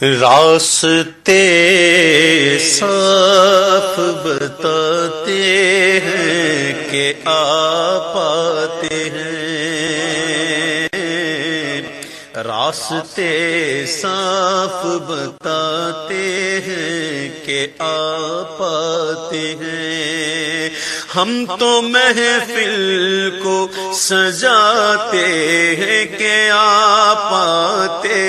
راستے صاف بتاتے ہیں کہ آپ آتے ہیں، راستے صاف بتاتے ہیں کہ آپ آتے ہیں۔ ہم تو محفل کو سجاتے ہیں کہ آپ آتے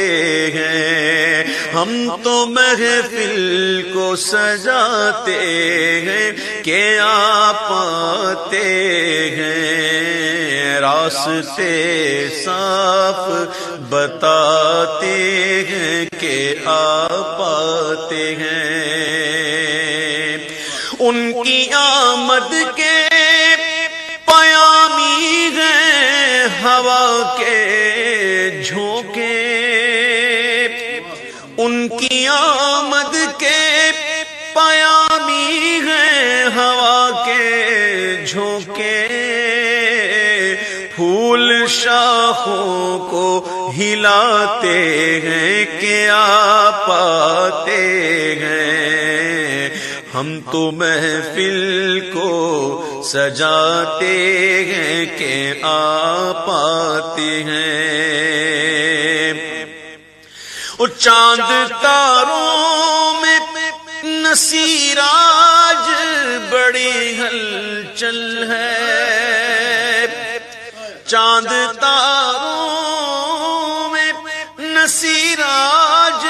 ہیں، ہم تو محفل کو سجاتے ہیں کہ آپ آتے ہیں، راستے صاف بتاتے ہیں کہ آپ آتے ہیں۔ ان کی آمد کے پیامی ہیں ہوا کے جھونکے، ان کی آمد کے پیامی ہیں ہوا کے جھونکے، پھول شاخوں کو ہلاتے ہیں کہ آپ آتے ہیں، ہم تو محفل کو سجاتے ہیں کہ آپ آتے ہیں۔ وہ چاند تاروں میں نصیر آج بڑی ہلچل ہے، چاند تاروں میں نصیر آج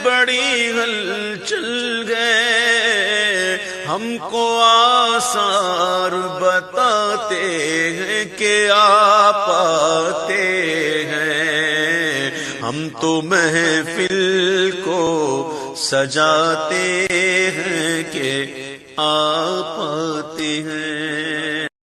بڑی ہلچل ہے، ہم کو آثار بتاتے ہیں کہ آپ آتے ہیں، ہم تو محفل کو سجاتے ہیں کہ آپ آتے ہیں۔